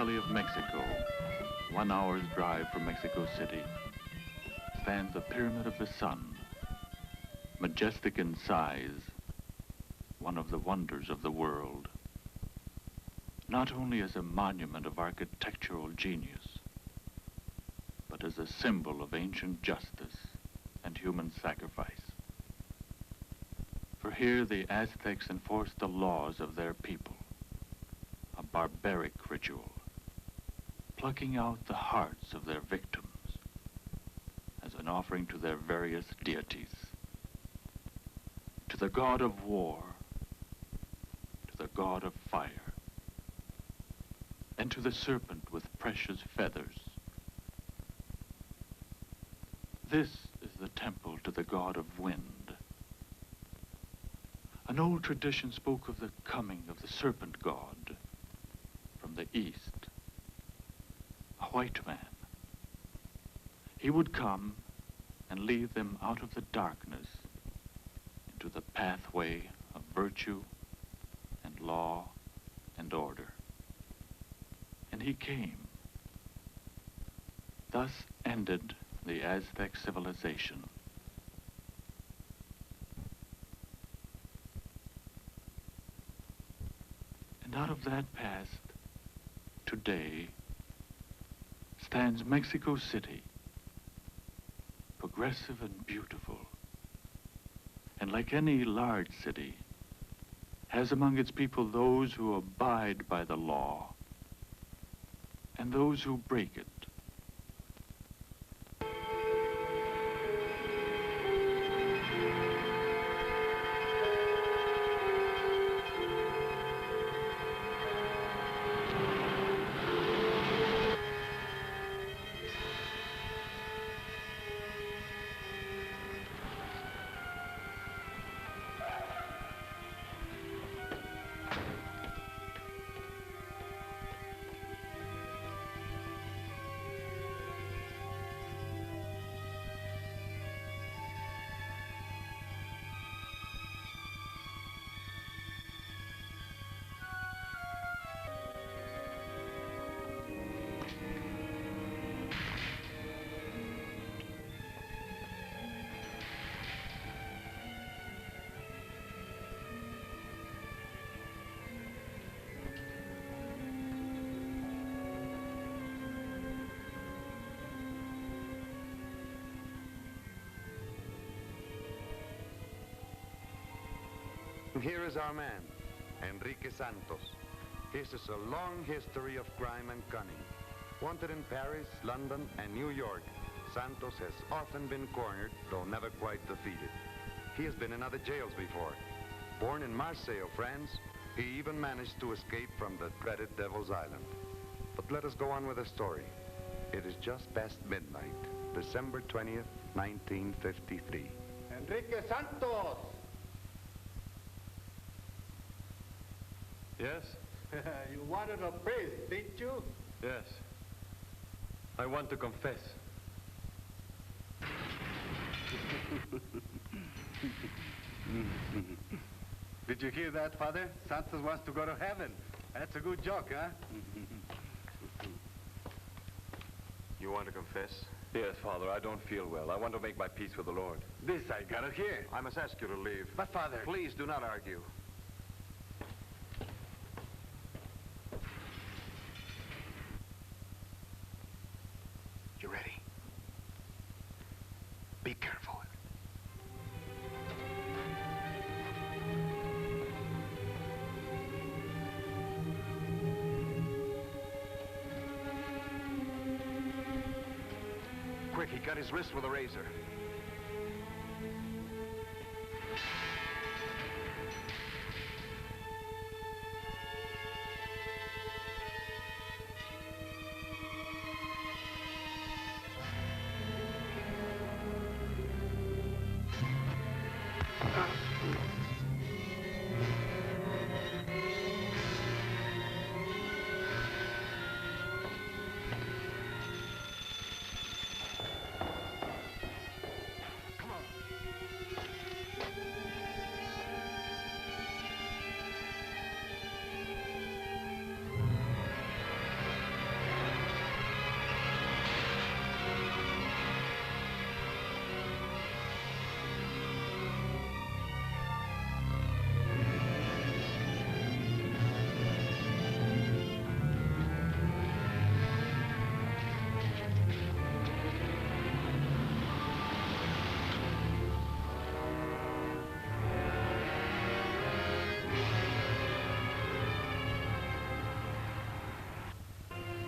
Valley of Mexico, 1 hour's drive from Mexico City, stands the Pyramid of the Sun, majestic in size, one of the wonders of the world. Not only as a monument of architectural genius, but as a symbol of ancient justice and human sacrifice. For here the Aztecs enforced the laws of their people, a barbaric ritual, plucking out the hearts of their victims as an offering to their various deities, to the god of war, to the god of fire, and to the serpent with precious feathers. This is the temple to the god of wind. An old tradition spoke of the coming of the serpent god from the east, a white man. He would come and lead them out of the darkness into the pathway of virtue and law and order. And he came. Thus ended the Aztec civilization. And out of that past, today, stands Mexico City, progressive and beautiful, and like any large city, has among its people those who abide by the law and those who break it. Here is our man, Enrique Santos. His is a long history of crime and cunning. Wanted in Paris, London, and New York, Santos has often been cornered, though never quite defeated. He has been in other jails before. Born in Marseille, France, he even managed to escape from the dreaded Devil's Island. But let us go on with the story. It is just past midnight, December 20th, 1953. Enrique Santos! Yes? You wanted a priest, didn't you? Yes. I want to confess. Did you hear that, Father? Santos wants to go to heaven. That's a good joke, huh? You want to confess? Yes, Father, I don't feel well. I want to make my peace with the Lord. This I gotta hear. I must ask you to leave. But, Father... Please do not argue. You ready? Be careful. Quick, he cut his wrist with a razor.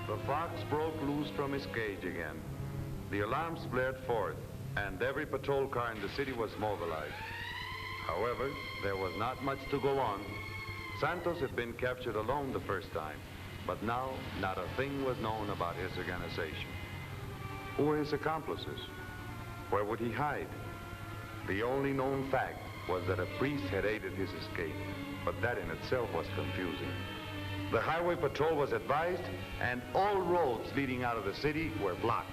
The fox broke loose from his cage again. The alarms blared forth, and every patrol car in the city was mobilized. However, there was not much to go on. Santos had been captured alone the first time, but now not a thing was known about his organization. Who were his accomplices? Where would he hide? The only known fact was that a priest had aided his escape, but that in itself was confusing. The highway patrol was advised, and all roads leading out of the city were blocked.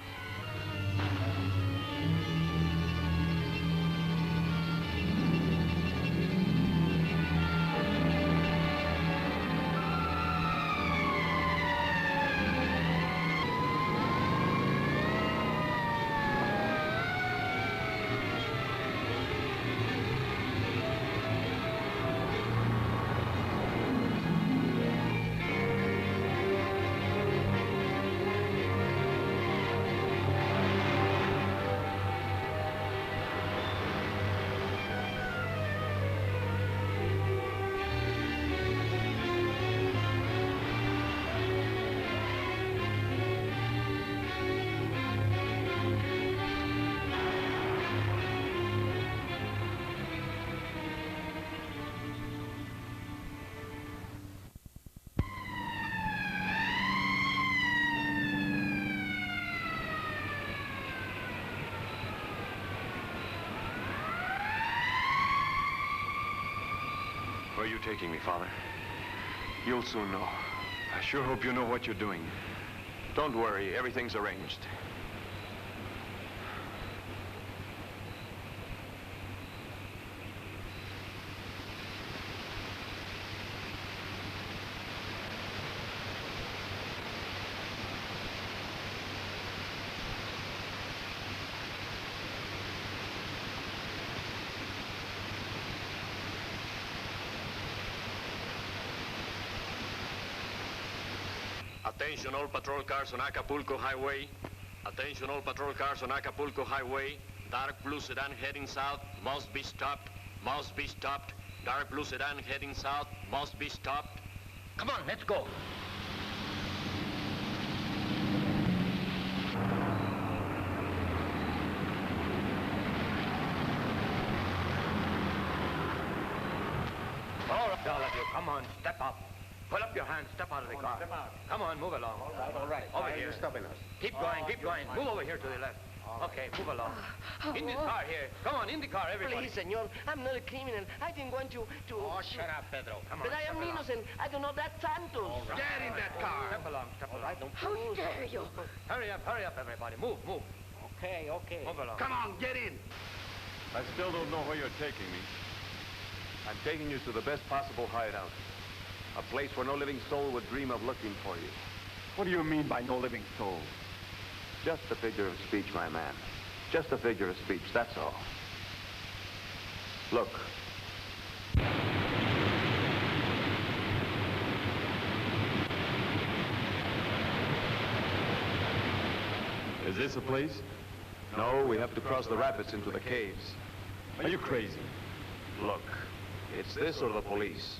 Where are you taking me, Father? You'll soon know. I sure hope you know what you're doing. Don't worry, everything's arranged. Attention all patrol cars on Acapulco Highway. Attention all patrol cars on Acapulco Highway. Dark blue sedan heading south must be stopped. Must be stopped. Dark blue sedan heading south must be stopped. Come on, let's go. All right, all of you, come on, step up. Pull up your hands, step out of the car. Step out. Come on, move along. All right. Over Why are here. you stopping us? Keep going, keep going. Move over here to the left. Okay, move along. In this car here. Come on, in the car, everybody. Please, senor, I'm not a criminal. I didn't want to... Oh, shut up, Pedro. Come on. But I am step along. innocent. I don't know that Santos. Get in that car. Step along, step along. How dare you? Hurry up, everybody. Move, move. Okay, okay. Move along. Come on, get in. I still don't know where you're taking me. I'm taking you to the best possible hideout. A place where no living soul would dream of looking for you. What do you mean by no living soul? Just a figure of speech, my man. Just a figure of speech, that's all. Look. Is this a place? No, we have to cross the rapids into the caves. Are you crazy? Look, it's this or the police.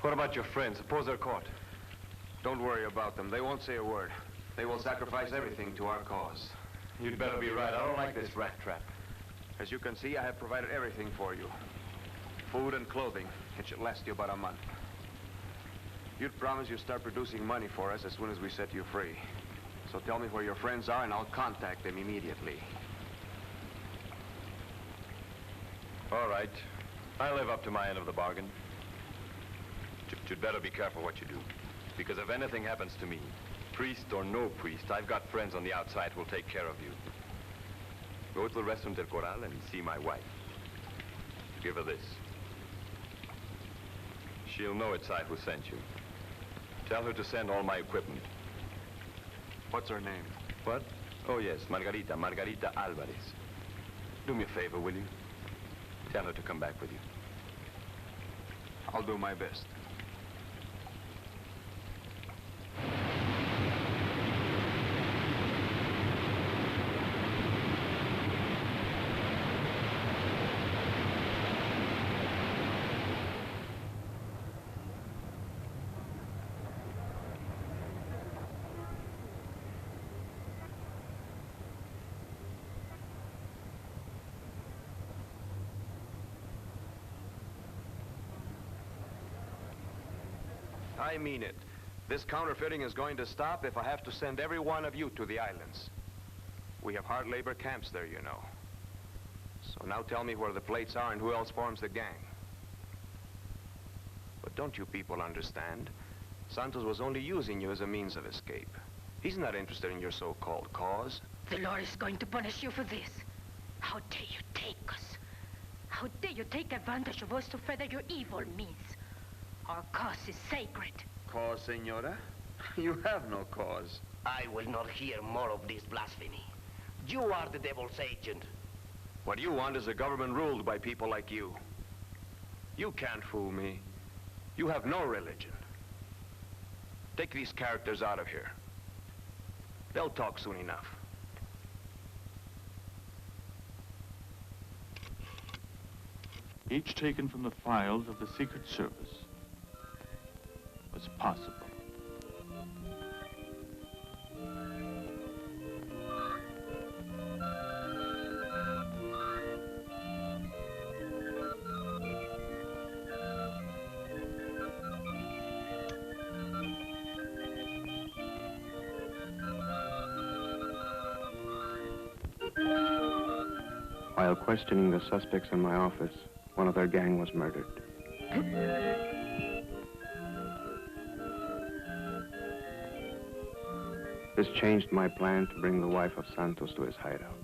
What about your friends? Suppose they're caught. Don't worry about them. They won't say a word. They will sacrifice everything to our cause. You'd better be right. I don't like this rat trap. As you can see, I have provided everything for you. Food and clothing. It should last you about a month. You'd promise you'd start producing money for us as soon as we set you free. So tell me where your friends are, and I'll contact them immediately. All right. I'll live up to my end of the bargain. You'd better be careful what you do. Because if anything happens to me, priest or no priest, I've got friends on the outside who will take care of you. Go to the restaurant del Corral and see my wife. Give her this. She'll know it's I who sent you. Tell her to send all my equipment. What's her name? What? Oh, yes, Margarita Alvarez. Do me a favor, will you? Tell her to come back with you. I'll do my best. I mean it. This counterfeiting is going to stop if I have to send every one of you to the islands. We have hard labor camps there, you know. So now tell me where the plates are and who else forms the gang. But don't you people understand? Santos was only using you as a means of escape. He's not interested in your so-called cause. The Lord is going to punish you for this. How dare you take us? How dare you take advantage of us to further your evil means? Our cause is sacred. Cause, senora? You have no cause. I will not hear more of this blasphemy. You are the devil's agent. What you want is a government ruled by people like you. You can't fool me. You have no religion. Take these characters out of here. They'll talk soon enough. Each taken from the files of the Secret Service, was possible. While questioning the suspects in my office, one of their gang was murdered. This changed my plan to bring the wife of Santos to his hideout.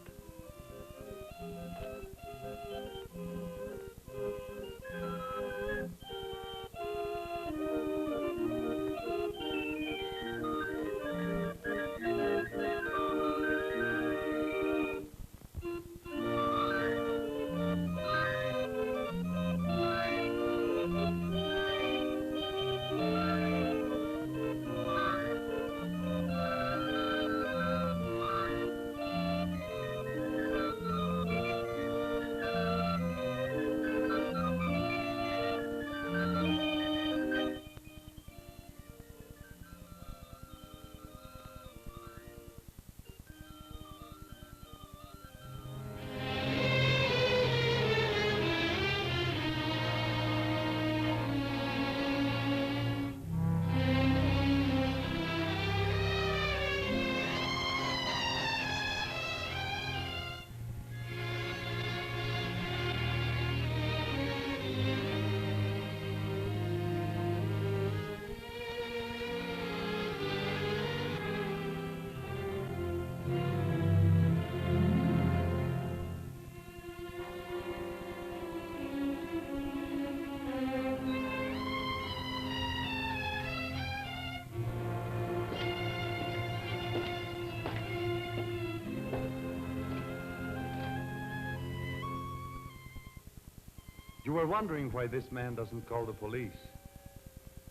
You were wondering why this man doesn't call the police.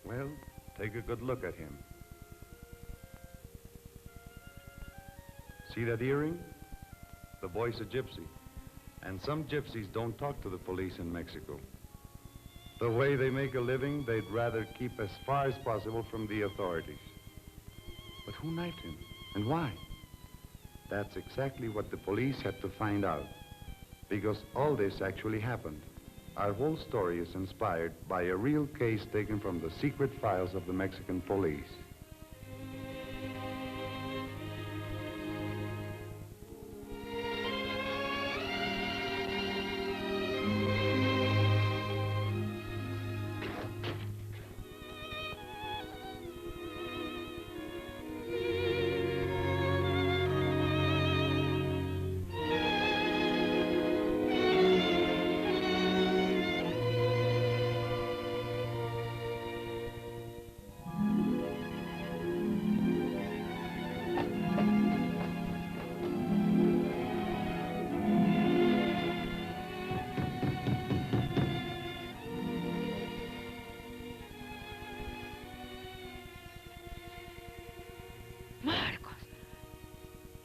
Well, take a good look at him. See that earring? The boy's a gypsy. And some gypsies don't talk to the police in Mexico. The way they make a living, they'd rather keep as far as possible from the authorities. But who knifed him, and why? That's exactly what the police had to find out, because all this actually happened. Our whole story is inspired by a real case taken from the secret files of the Mexican police.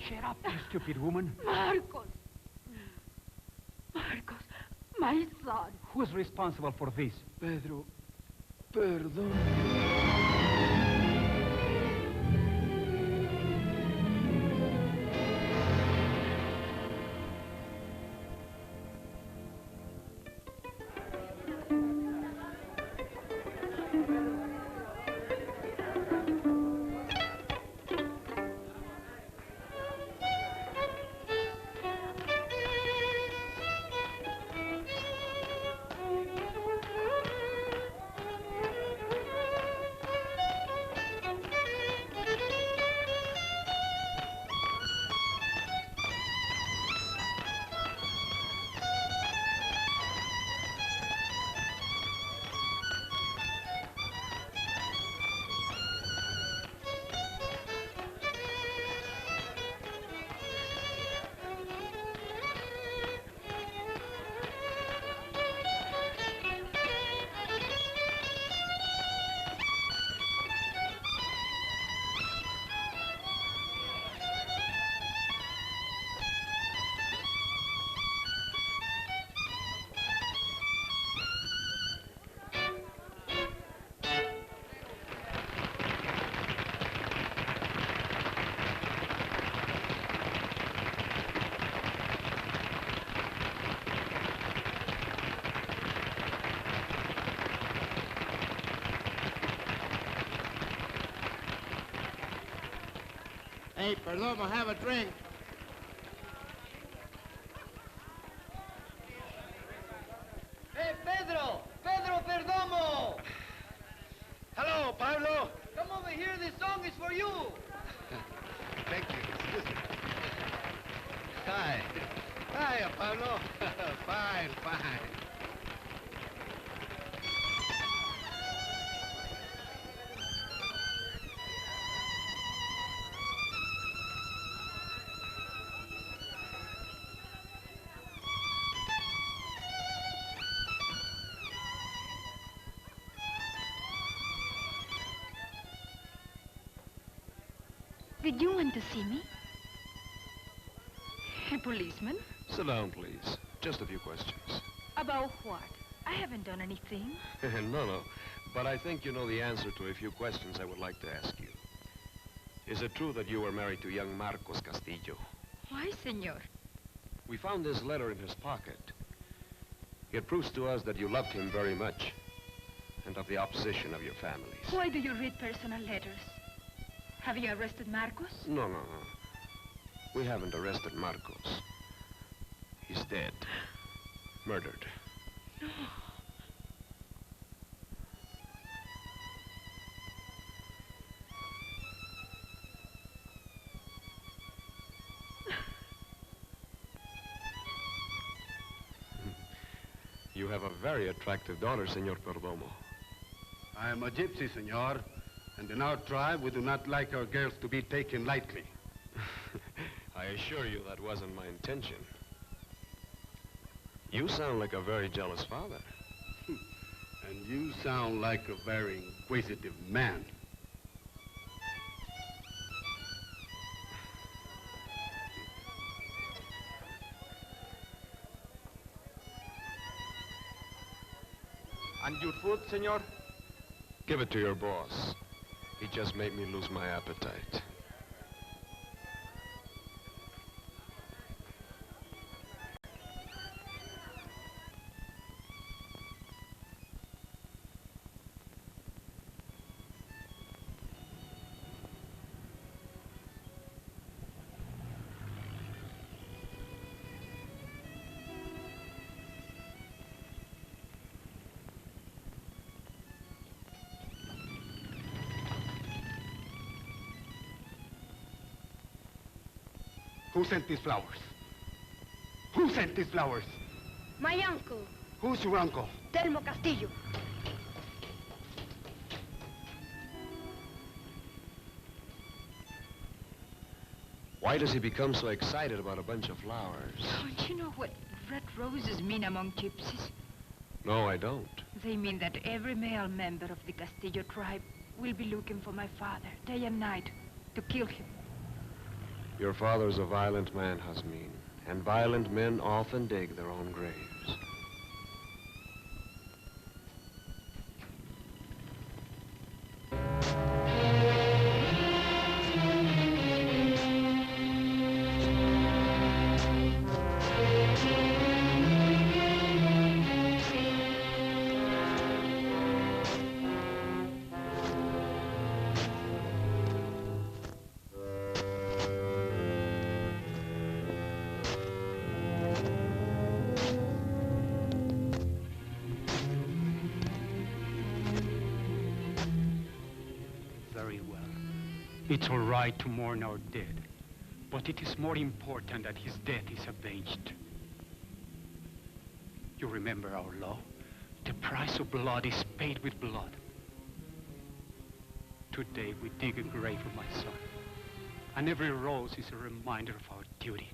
Shut up, you stupid woman. Marcos! Marcos, my son. Who's responsible for this? Pedro, perdón. Hey, Perdomo, have a drink. Hey, Pedro! Pedro Perdomo! Hello, Pablo. Come over here, this song is for you. Thank you. Excuse me. Hi. Hiya, Pablo. Fine, fine. Did you want to see me? A policeman? Sit down, please. Just a few questions. About what? I haven't done anything. No. But I think you know the answer to a few questions I would like to ask you. Is it true that you were married to young Marcos Castillo? Why, senor? We found this letter in his pocket. It proves to us that you loved him very much, and of the opposition of your families. Why do you read personal letters? Have you arrested Marcos? No. We haven't arrested Marcos. He's dead. Murdered. No. You have a very attractive daughter, Senor Perdomo. I am a gypsy, senor. And in our tribe, we do not like our girls to be taken lightly. I assure you that wasn't my intention. You sound like a very jealous father. And you sound like a very inquisitive man. And your food, senor? Give it to your boss. He just made me lose my appetite. Who sent these flowers? Who sent these flowers? My uncle, Who's your uncle? Telmo Castillo. Why does he become so excited about a bunch of flowers? Don't you know what red roses mean among gypsies? No, I don't. They mean that every male member of the Castillo tribe will be looking for my father day and night to kill him. Your father's a violent man, Hasmin, and violent men often dig their own graves. Very well. It's all right to mourn our dead, but it is more important that his death is avenged. You remember our law? The price of blood is paid with blood. Today we dig a grave for my son, and every rose is a reminder of our duty.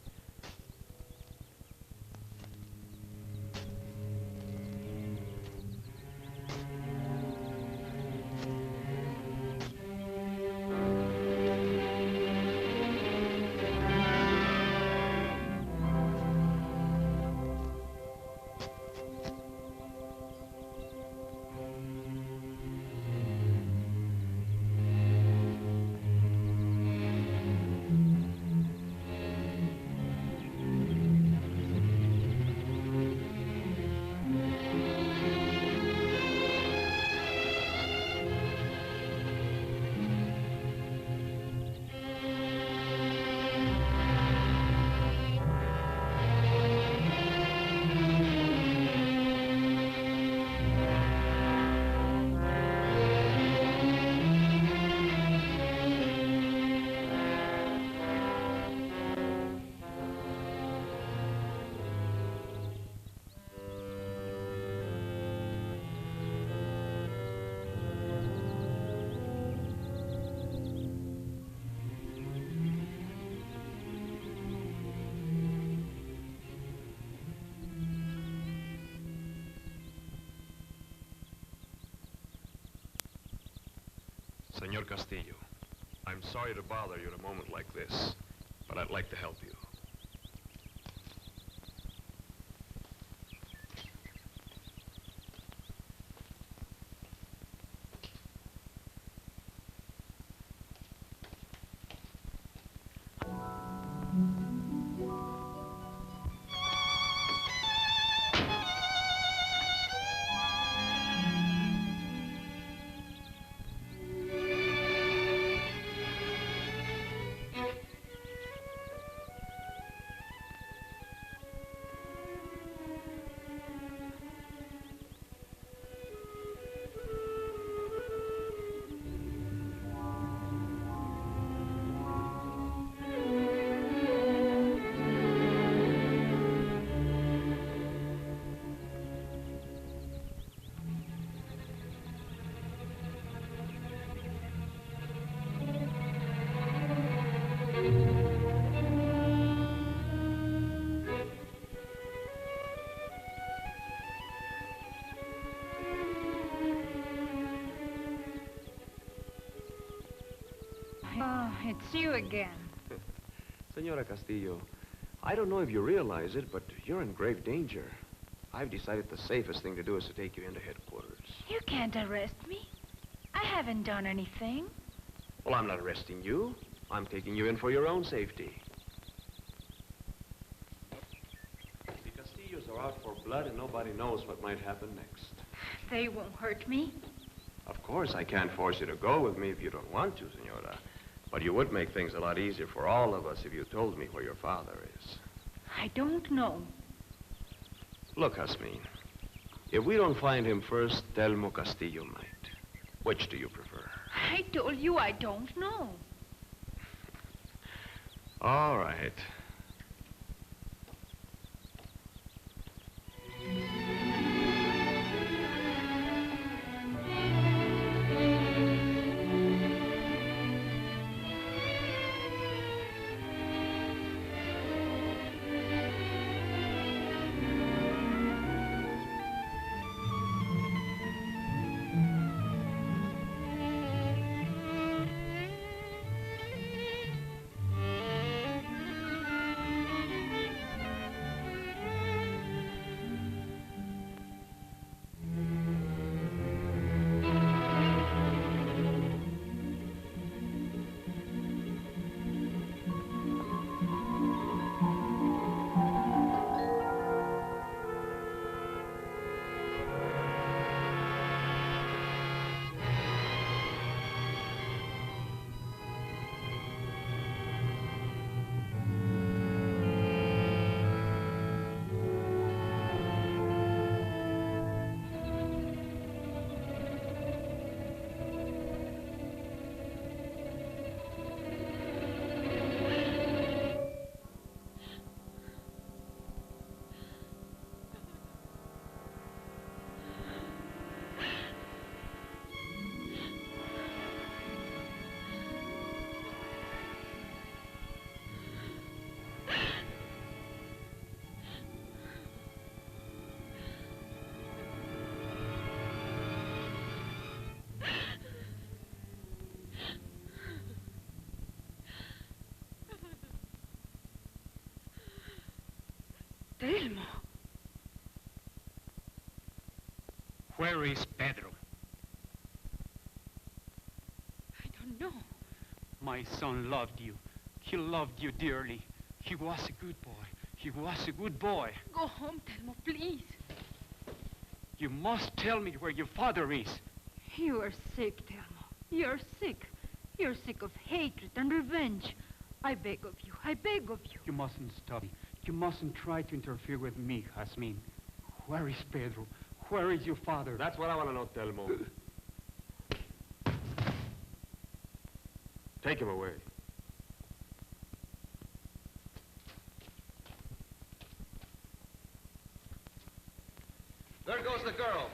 Senor Castillo, I'm sorry to bother you at a moment like this, but I'd like to help you. Oh, it's you again. Senora Castillo, I don't know if you realize it, but you're in grave danger. I've decided the safest thing to do is to take you into headquarters. You can't arrest me. I haven't done anything. Well, I'm not arresting you. I'm taking you in for your own safety. The Castillos are out for blood, and nobody knows what might happen next. They won't hurt me. Of course, I can't force you to go with me if you don't want to, Senora. But you would make things a lot easier for all of us if you told me where your father is. I don't know. Look, Jasmine, if we don't find him first, Telmo Castillo might. Which do you prefer? I told you I don't know. All right. Telmo. Where is Pedro? I don't know. My son loved you. He loved you dearly. He was a good boy. He was a good boy. Go home, Telmo, please. You must tell me where your father is. You are sick, Telmo. You're sick. You're sick of hatred and revenge. I beg of you. I beg of you. You mustn't stop me. You mustn't try to interfere with me, Jasmine. Where is Pedro? Where is your father? That's what I want to know, Telmo. Take him away. There goes the girl.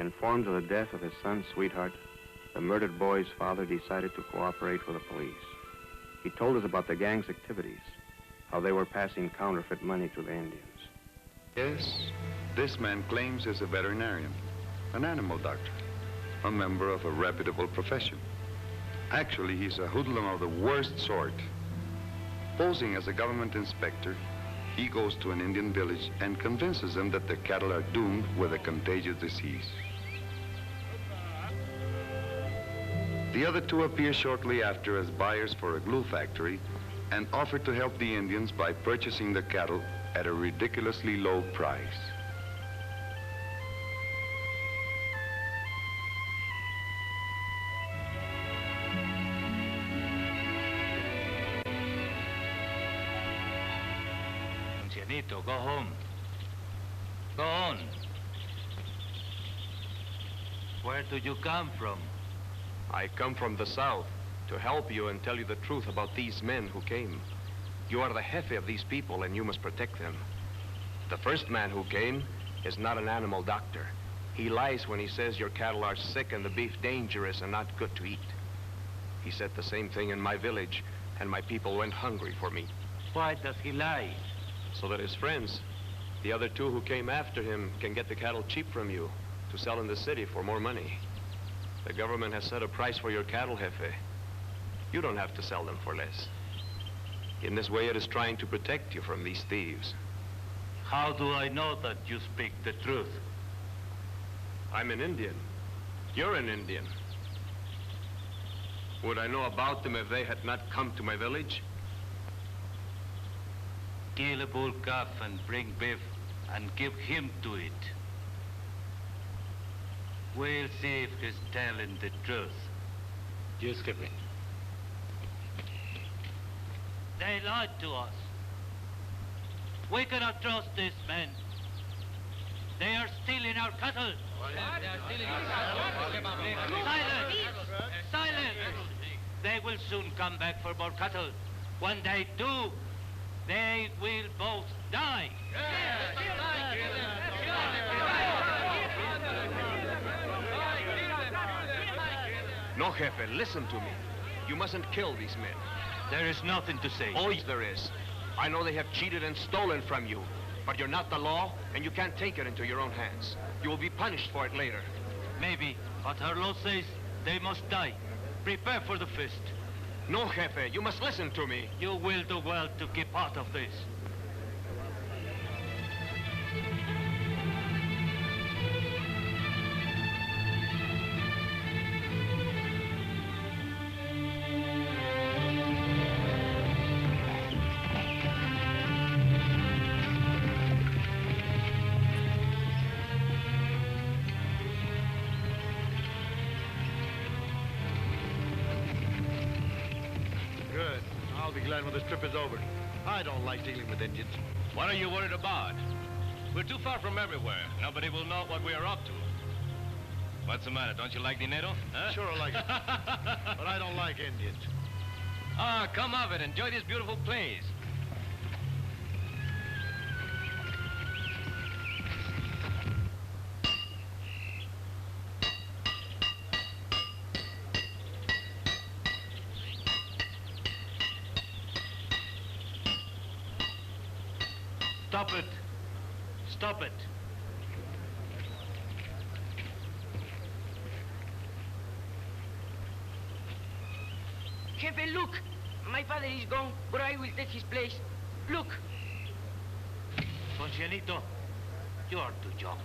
Informed of the death of his son's sweetheart, the murdered boy's father decided to cooperate with the police. He told us about the gang's activities, how they were passing counterfeit money to the Indians. Yes, this man claims he's a veterinarian, an animal doctor, a member of a reputable profession. Actually, he's a hoodlum of the worst sort. Posing as a government inspector, he goes to an Indian village and convinces them that their cattle are doomed with a contagious disease. The other two appear shortly after as buyers for a glue factory and offer to help the Indians by purchasing the cattle at a ridiculously low price. Ancianito, go home. Go on. Where do you come from? I come from the south to help you and tell you the truth about these men who came. You are the jefe of these people and you must protect them. The first man who came is not an animal doctor. He lies when he says your cattle are sick and the beef dangerous and not good to eat. He said the same thing in my village and my people went hungry for meat. Why does he lie? So that his friends, the other two who came after him, can get the cattle cheap from you to sell in the city for more money. The government has set a price for your cattle, jefe. You don't have to sell them for less. In this way, it is trying to protect you from these thieves. How do I know that you speak the truth? I'm an Indian. You're an Indian. Would I know about them if they had not come to my village? Kill a bull calf and bring beef and give him to it. We'll see if he's telling the truth. Yes, Captain. They lied to us. We cannot trust these men. They are stealing our cattle. Silence! Silence! They will soon come back for more cattle. When they do, they will both die. No, jefe, listen to me. You mustn't kill these men. There is nothing to say. Oh, yes, there is. I know they have cheated and stolen from you, but you're not the law, and you can't take it into your own hands. You will be punished for it later. Maybe, but our law says they must die. Prepare for the feast. No, jefe, you must listen to me. You will do well to keep out of this. When this trip is over. I don't like dealing with Indians. What are you worried about? We're too far from everywhere. Nobody will know what we are up to. What's the matter? Don't you like dinero? Huh? Sure I like it. But I don't like Indians. Ah, come of it. Enjoy this beautiful place. Stop it. Stop it. Jefe, look. My father is gone, but I will take his place. Look. Poncianito, you are too young.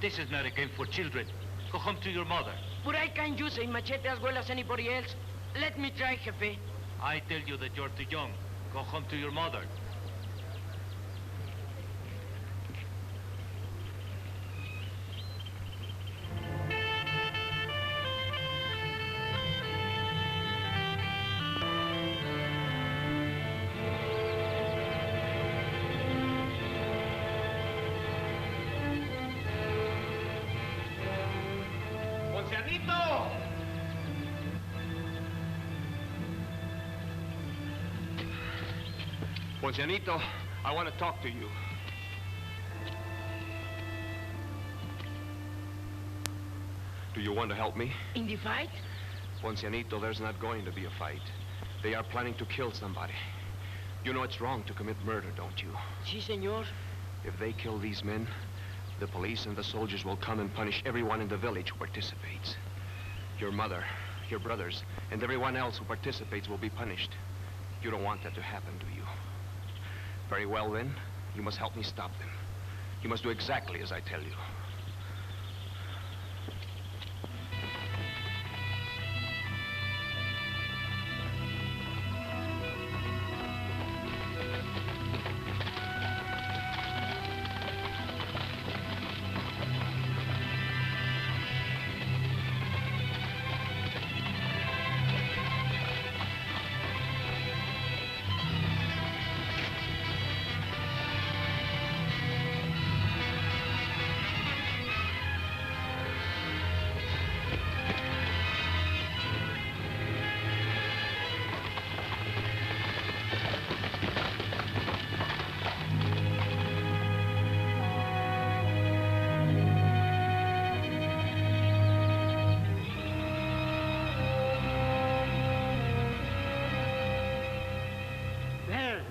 This is not a game for children. Go home to your mother. But I can use a machete as well as anybody else. Let me try, Jefe. I tell you that you're too young. Go home to your mother. Poncianito, I want to talk to you. Do you want to help me? In the fight? Poncianito, there's not going to be a fight. They are planning to kill somebody. You know it's wrong to commit murder, don't you? Si, senor. If they kill these men, the police and the soldiers will come and punish everyone in the village who participates. Your mother, your brothers, and everyone else who participates will be punished. You don't want that to happen, do you? Very well, then. You must help me stop them. You must do exactly as I tell you.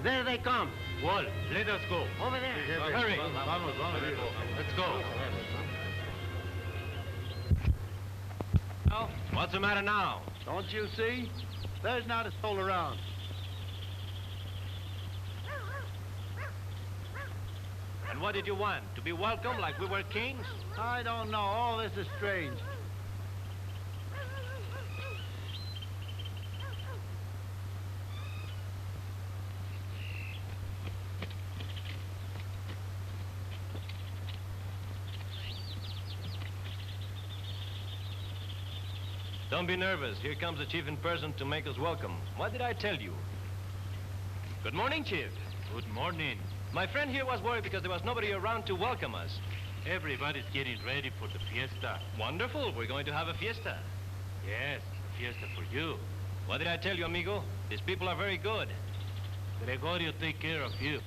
There they come. Wall, let us go. Over there. Hurry. Let's go. Well, what's the matter now? Don't you see? There's not a soul around. And what did you want? To be welcome like we were kings? I don't know. All this is strange. Don't be nervous. Here comes the chief in person to make us welcome. What did I tell you? Good morning, Chief. Good morning. My friend here was worried because there was nobody around to welcome us. Everybody's getting ready for the fiesta. Wonderful. We're going to have a fiesta. Yes, a fiesta for you. What did I tell you, amigo? These people are very good. Gregorio take care of you.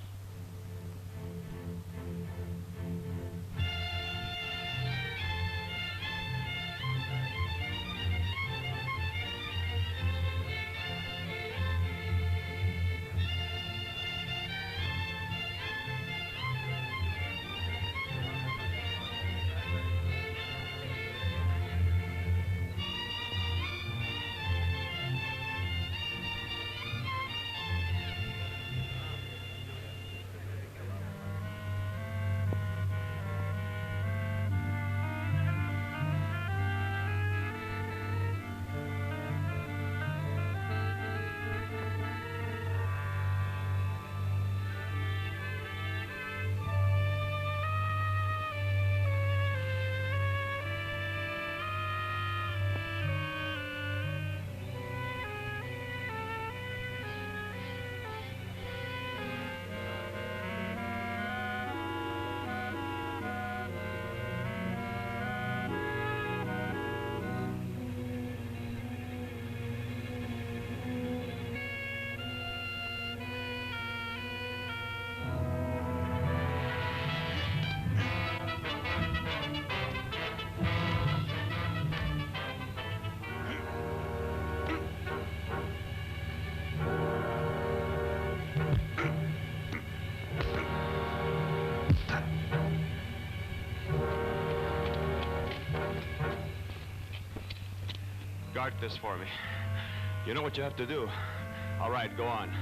Guard this for me. You know what you have to do. All right, go on.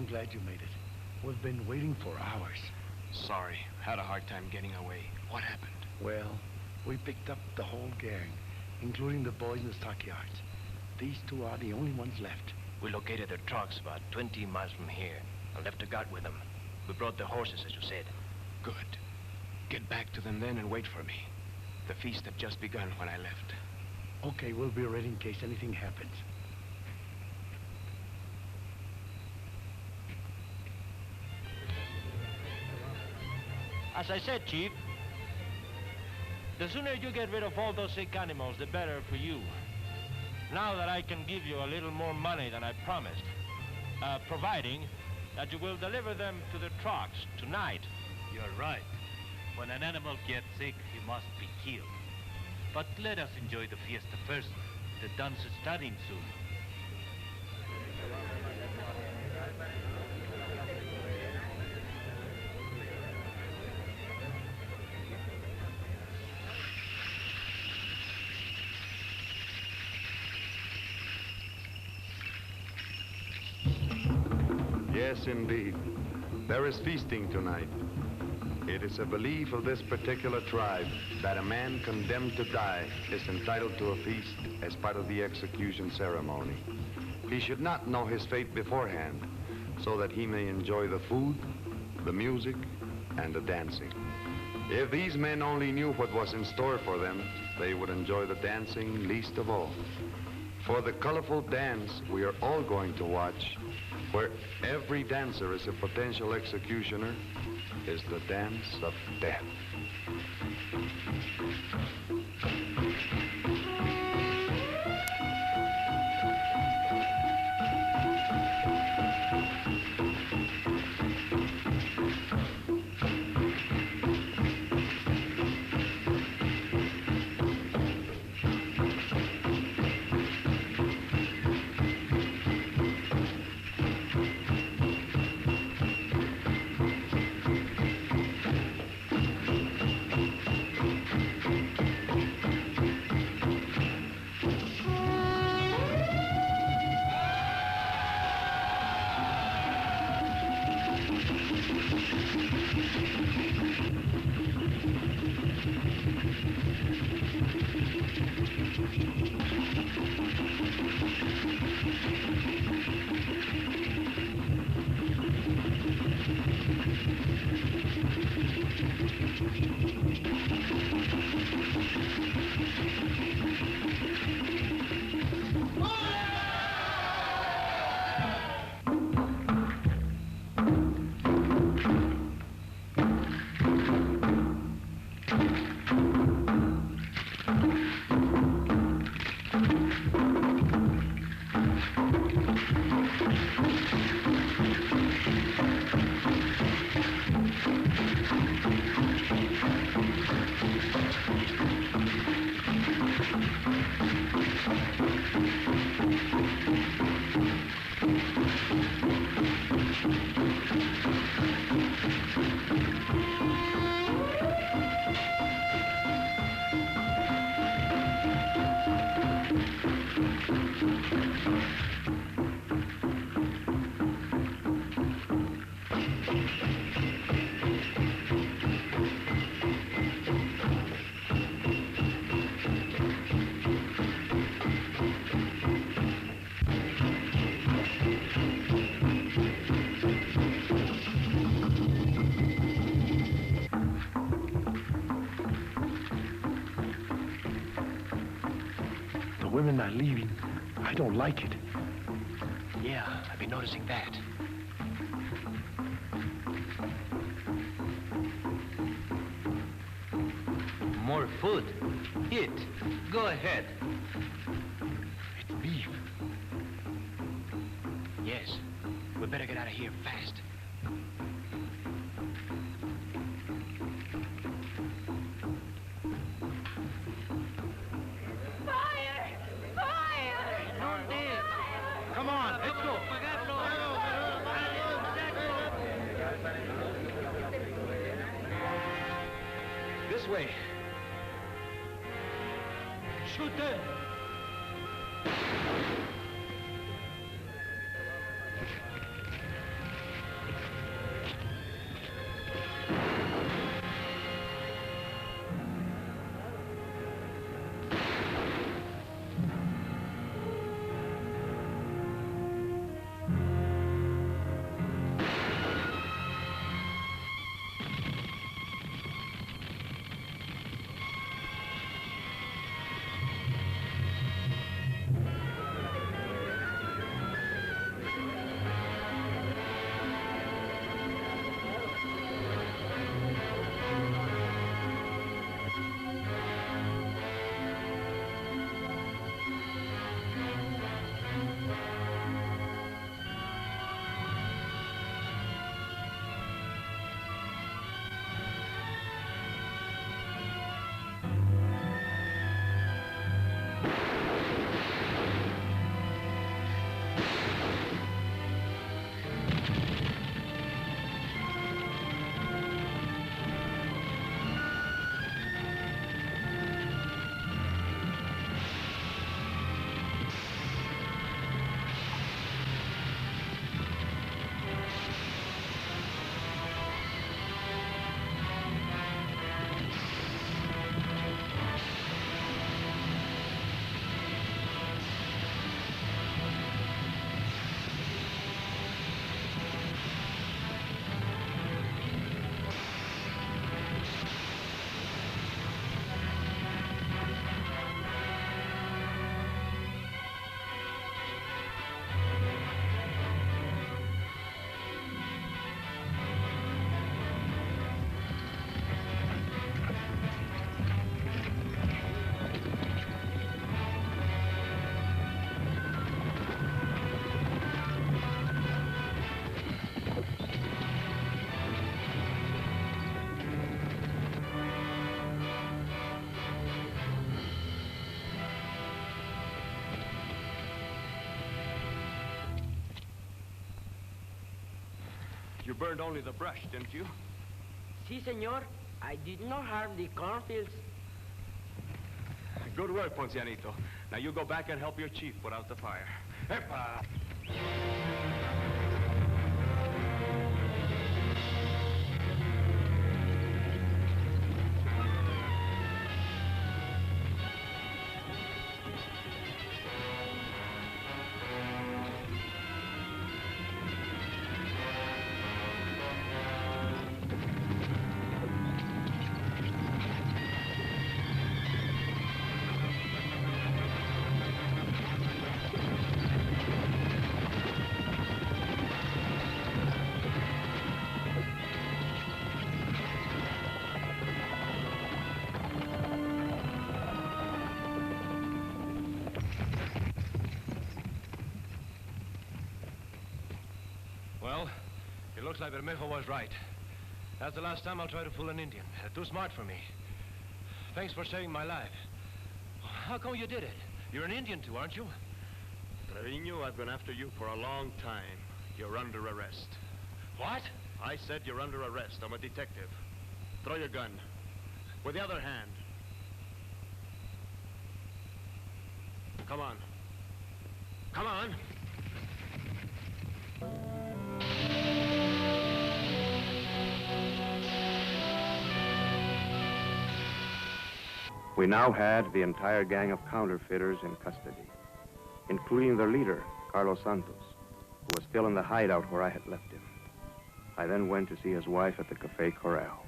I'm glad you made it. We've been waiting for hours. Sorry, had a hard time getting away. What happened? Well, we picked up the whole gang, including the boys in the stockyards. These two are the only ones left. We located their trucks about 20 miles from here and left a guard with them. We brought the horses, as you said. Good. Get back to them then and wait for me. The feast had just begun when I left. Okay, we'll be ready in case anything happens. As I said, Chief, the sooner you get rid of all those sick animals, the better for you. Now that I can give you a little more money than I promised, providing that you will deliver them to the trucks tonight. You're right. When an animal gets sick, he must be killed. But let us enjoy the fiesta first. The dance is starting soon. Yes, indeed. There is feasting tonight. It is a belief of this particular tribe that a man condemned to die is entitled to a feast as part of the execution ceremony. He should not know his fate beforehand, so that he may enjoy the food, the music, and the dancing. If these men only knew what was in store for them, they would enjoy the dancing least of all. For the colorful dance we are all going to watch, where every dancer is a potential executioner, is the dance of death. Women are leaving. I don't like it. Yeah, I've been noticing that. More food. Eat. Go ahead. It's beef. Yes. We better get out of here fast. Come on, let's go. This way. Shoot them. You burned only the brush, didn't you? Si, senor. I did not harm the cornfields. Good work, Poncianito. Now you go back and help your chief put out the fire. Epa! Well, it looks like Bermejo was right. That's the last time I'll try to fool an Indian. They're too smart for me. Thanks for saving my life. How come you did it? You're an Indian too, aren't you? Trevino, I've been after you for a long time. You're under arrest. What? I said you're under arrest. I'm a detective. Throw your gun. With the other hand. Come on. Come on. We now had the entire gang of counterfeiters in custody, including their leader, Carlos Santos, who was still in the hideout where I had left him. I then went to see his wife at the Café Corral.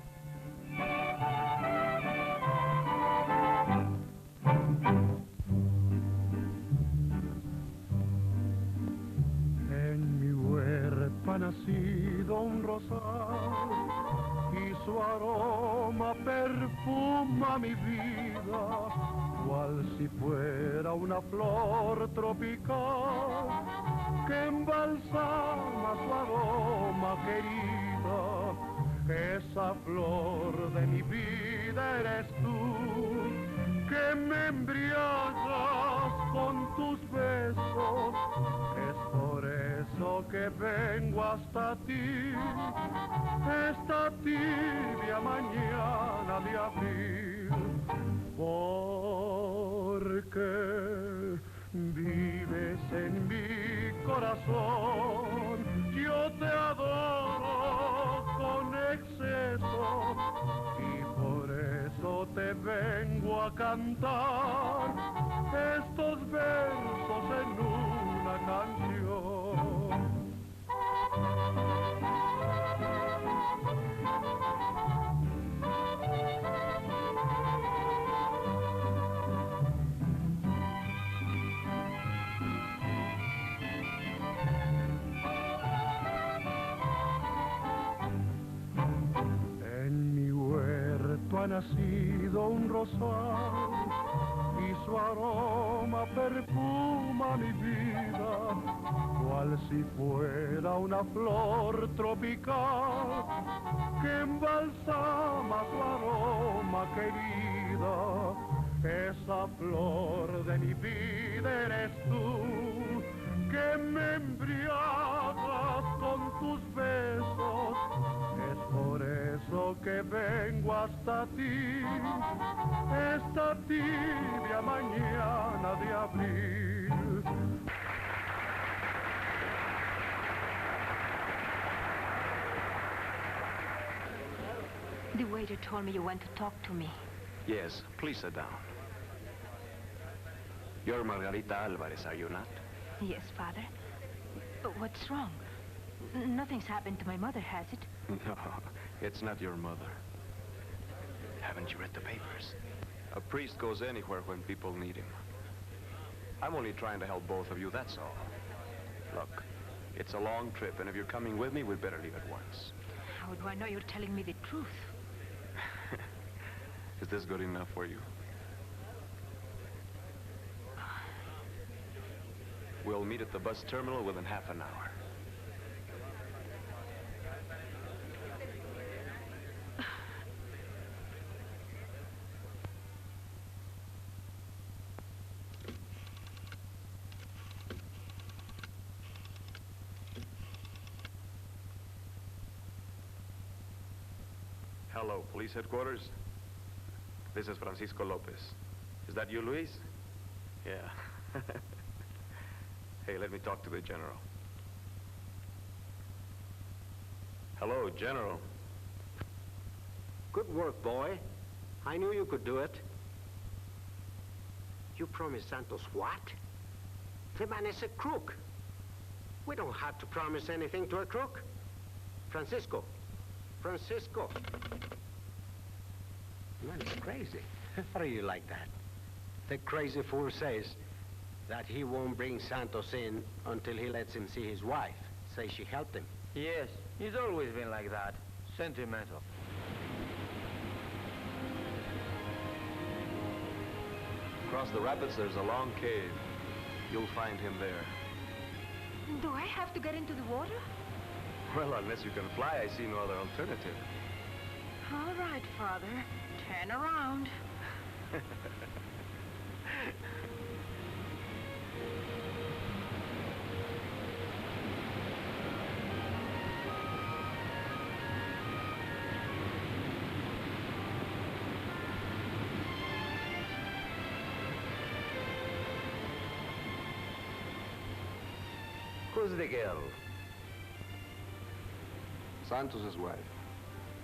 En mi huerta ha nacido un rosal y su aroma perfuma mi vida, cual si fuera una flor tropical que embalsama su aroma querida. Esa flor de mi vida eres tú, que me embriagas con tus besos. Es por eso que vengo hasta ti, esta tibia mañana de abril, porque vives en mi corazón. Yo te adoro con exceso y por eso te vengo a cantar estos versos en una canción. En mi huerto ha nacido un rosal y su aroma perfuma mi vida, cual si fuera una flor tropical que embalsama su aroma querida. Esa flor de mi vida eres tú, que me embriagas con tus besos. Es por eso que vengo hasta ti, esta tibia mañana de abril. The waiter told me you want to talk to me. Yes, please sit down. You're Margarita Alvarez, are you not? Yes, Father. But what's wrong? Nothing's happened to my mother, has it? No, it's not your mother. Haven't you read the papers? A priest goes anywhere when people need him. I'm only trying to help both of you, that's all. Look, it's a long trip, and if you're coming with me, we'd better leave at once. How do I know you're telling me the truth? Is this good enough for you? We'll meet at the bus terminal within half an hour. Hello, police headquarters. This is Francisco Lopez. Is that you, Luis? Yeah. Hey, let me talk to the general. Hello, General. Good work, boy. I knew you could do it. You promised Santos what? The man is a crook. We don't have to promise anything to a crook. Francisco. Francisco. Man is crazy. How do you like that? The crazy fool says that he won't bring Santos in until he lets him see his wife. Say she helped him. Yes, he's always been like that. Sentimental. Across the rapids, there's a long cave. You'll find him there. Do I have to get into the water? Well, unless you can fly, I see no other alternative. All right, Father. Turn around. Who's the girl? Santos's wife.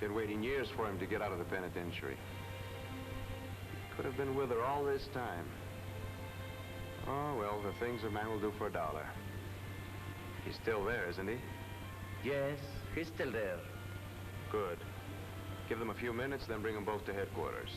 Been waiting years for him to get out of the penitentiary. Could have been with her all this time. Oh, well, the things a man will do for $1. He's still there, isn't he? Yes, he's still there. Good. Give them a few minutes, then bring them both to headquarters.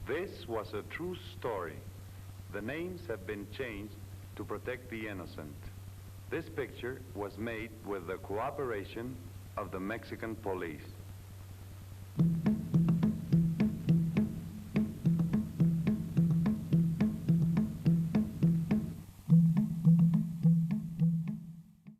This was a true story. The names have been changed to protect the innocent. This picture was made with the cooperation of the Mexican police.